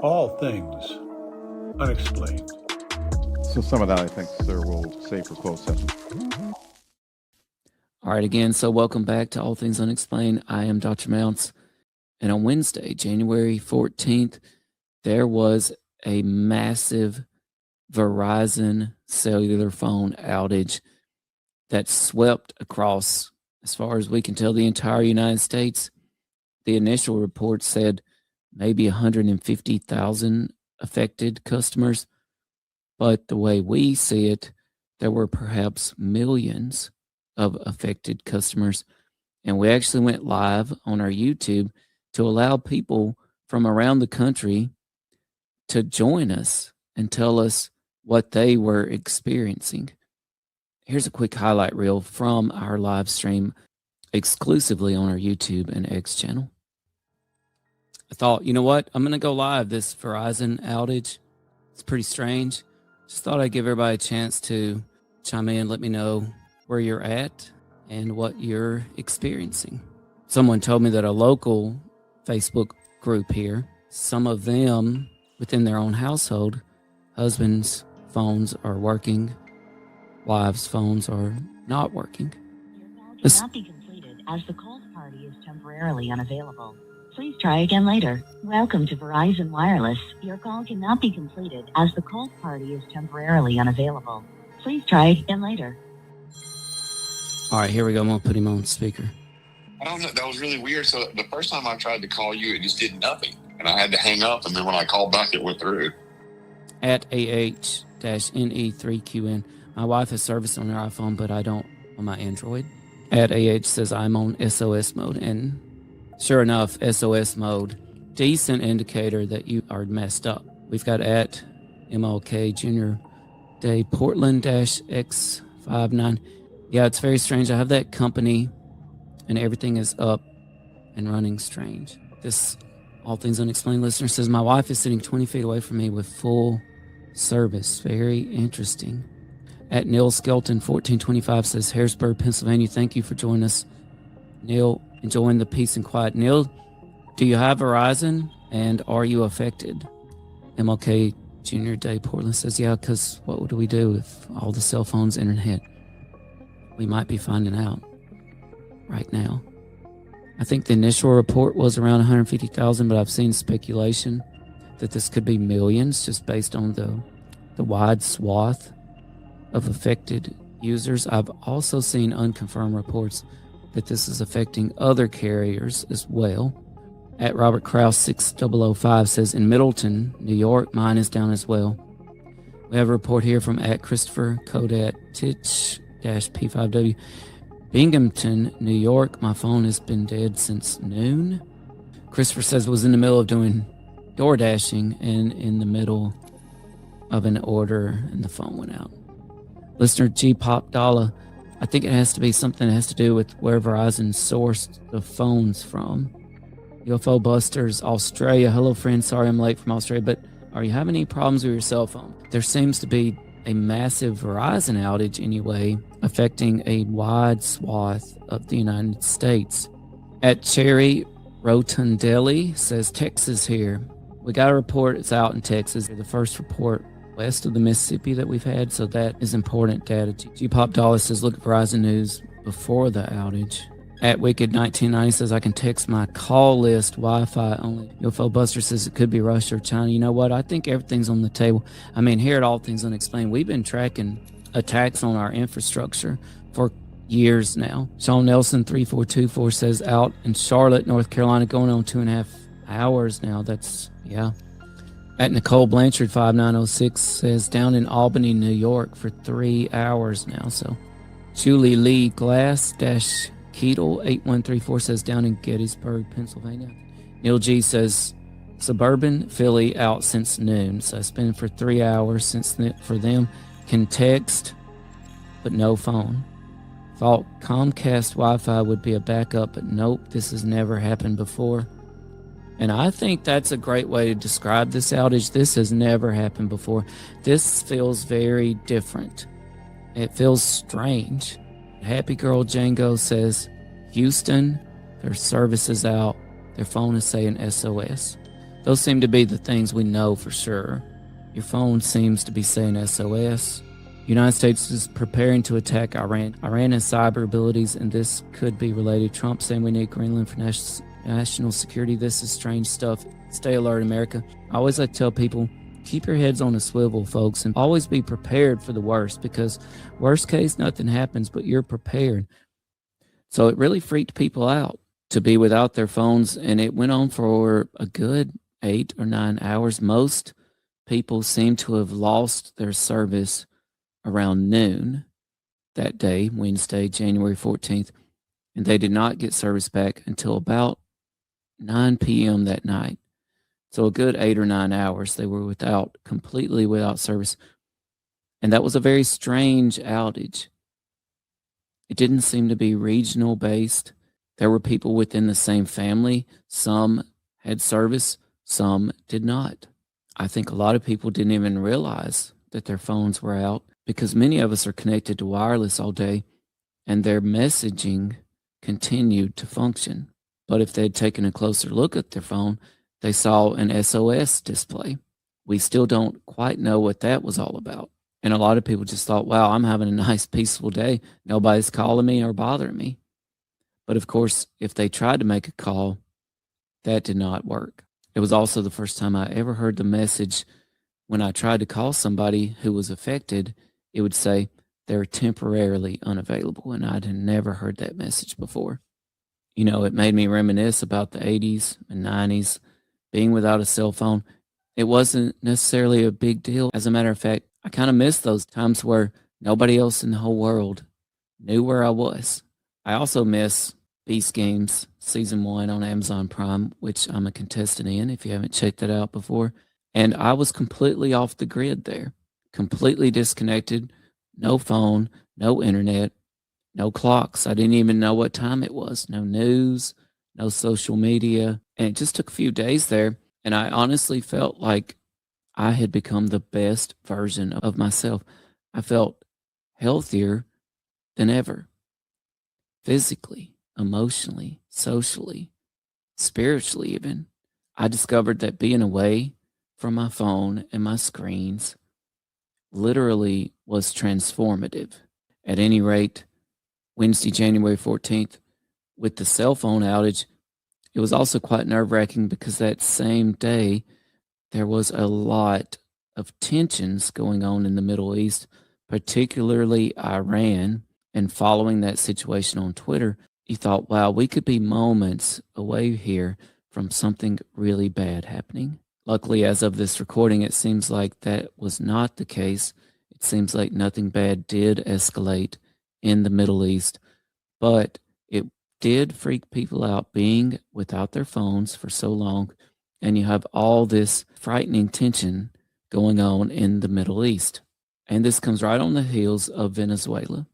All things unexplained. So some of that, I think, sir, we'll save for closed session. All right, again, so welcome back to All Things Unexplained. I am Dr. Mounts, and on Wednesday, January 14th, there was a massive Verizon cellular phone outage that swept across, as far as we can tell, the entire United States. The initial report said maybe 150,000 affected customers, but the way we see it, there were perhaps millions of affected customers. And we actually went live on our YouTube to allow people from around the country to join us and tell us what they were experiencing. Here's a quick highlight reel from our live stream exclusively on our YouTube and X channel. I thought, you know what? I'm going to go live this Verizon outage. It's pretty strange. Just thought I'd give everybody a chance to chime in, let me know where you're at and what you're experiencing. Someone told me that a local Facebook group here, some of them within their own household, husbands' phones are working, wives' phones are not working. Your call cannot be completed as the called party is temporarily unavailable. Please try again later. Welcome to Verizon Wireless. Your call cannot be completed as the called party is temporarily unavailable. Please try again later. All right, here we go. I'm going to put him on speaker. I don't know. That was really weird. So the first time I tried to call you, it just did nothing. And I had to hang up. And then when I called back, it went through. At AH-NE3QN. My wife has service on her iPhone, but I don't on my Android. At AH says I'm on SOS mode. And sure enough, SOS mode, decent indicator that you are messed up. We've got at MLK Junior Day Portland-X59. Yeah, it's very strange. I have that company and everything is up and running strange. This All Things Unexplained listener says, my wife is sitting 20 feet away from me with full service. Very interesting. At Neil Skelton 1425 says, Harrisburg, Pennsylvania, thank you for joining us. Neil, enjoying the peace and quiet. Neil, do you have Verizon and are you affected? MLK Junior Day Portland says, yeah, because what would we do if all the cell phones, internet? We might be finding out right now. I think the initial report was around 150,000, but I've seen speculation that this could be millions just based on the wide swath of affected users. I've also seen unconfirmed reports that this is affecting other carriers as well. At Robert Kraus 6005 says, in Middleton, New York, mine is down as well. We have a report here from at Christopher Kodat Titch-P5W. Binghamton, New York, my phone has been dead since noon. Christopher says was in the middle of doing door dashing and in the middle of an order and the phone went out. Listener G Pop Dollar, I think it has to be something that has to do with where Verizon sourced the phones from. UFO Busters, Australia. Hello, friend. Sorry I'm late from Australia, but are you having any problems with your cell phone? There seems to be a massive Verizon outage anyway, affecting a wide swath of the United States. At Cherry Rotundelli says, Texas here. We got a report. It's out in Texas. The first report west of the Mississippi that we've had, so that is important data. G-Pop Dollar says, look at Verizon News before the outage. At Wicked 1990 says, I can text my call list Wi-Fi only. UFO Buster says it could be Russia or China. You know what? I think everything's on the table. I mean, here at All Things Unexplained, we've been tracking attacks on our infrastructure for years now. Sean Nelson 3424 says, out in Charlotte, North Carolina, going on 2.5 hours now. That's, yeah. At Nicole Blanchard 5906 says, down in Albany, New York for 3 hours now. So Julie Lee Glass Keatle 8134 says, down in Gettysburg, Pennsylvania. Neil G says, suburban Philly out since noon. So it's been for 3 hours since for them. Can text, but no phone. Thought Comcast Wi-Fi would be a backup, but nope, this has never happened before. And I think that's a great way to describe this outage. This has never happened before. This feels very different. It feels strange. Happy Girl Django says, Houston, their service is out. Their phone is saying SOS. Those seem to be the things we know for sure. Your phone seems to be saying SOS. United States is preparing to attack Iran. Iran has cyber abilities, and this could be related. Trump saying we need Greenland for national security. This is strange stuff. Stay alert, America. I always like to tell people, keep your heads on a swivel, folks, and always be prepared for the worst, because worst case, nothing happens, but you're prepared. So it really freaked people out to be without their phones, and it went on for a good 8 or 9 hours. Most people seem to have lost their service around noon that day, Wednesday, January 14th, and they did not get service back until about 9 p.m. that night. So a good 8 or 9 hours they were completely without service. And that was a very strange outage. It didn't seem to be regional based. There were people within the same family. Some had service, some did not. I think a lot of people didn't even realize that their phones were out, because many of us are connected to wireless all day, and their messaging continued to function. But if they'd taken a closer look at their phone, they saw an SOS display. We still don't quite know what that was all about. And a lot of people just thought, wow, I'm having a nice, peaceful day. Nobody's calling me or bothering me. But of course, if they tried to make a call, that did not work. It was also the first time I ever heard the message when I tried to call somebody who was affected. It would say they're temporarily unavailable, and I'd never heard that message before. You know, it made me reminisce about the 80s and 90s, being without a cell phone. It wasn't necessarily a big deal. As a matter of fact, I kind of miss those times where nobody else in the whole world knew where I was. I also miss Beast Games Season 1 on Amazon Prime, which I'm a contestant in, if you haven't checked that out before. And I was completely off the grid there, completely disconnected, no phone, no internet, no clocks. I didn't even know what time it was, no news, no social media. And it just took a few days there. And I honestly felt like I had become the best version of myself. I felt healthier than ever, physically, emotionally, socially, spiritually even. I discovered that being away from my phone and my screens literally was transformative. At any rate, Wednesday, January 14th, with the cell phone outage, it was also quite nerve-wracking, because that same day there was a lot of tensions going on in the Middle East, particularly Iran. And following that situation on Twitter, you thought, wow, we could be moments away here from something really bad happening. Luckily, as of this recording, it seems like that was not the case. It seems like nothing bad did escalate in the Middle East, but it did freak people out being without their phones for so long. And you have all this frightening tension going on in the Middle East. And this comes right on the heels of Venezuela.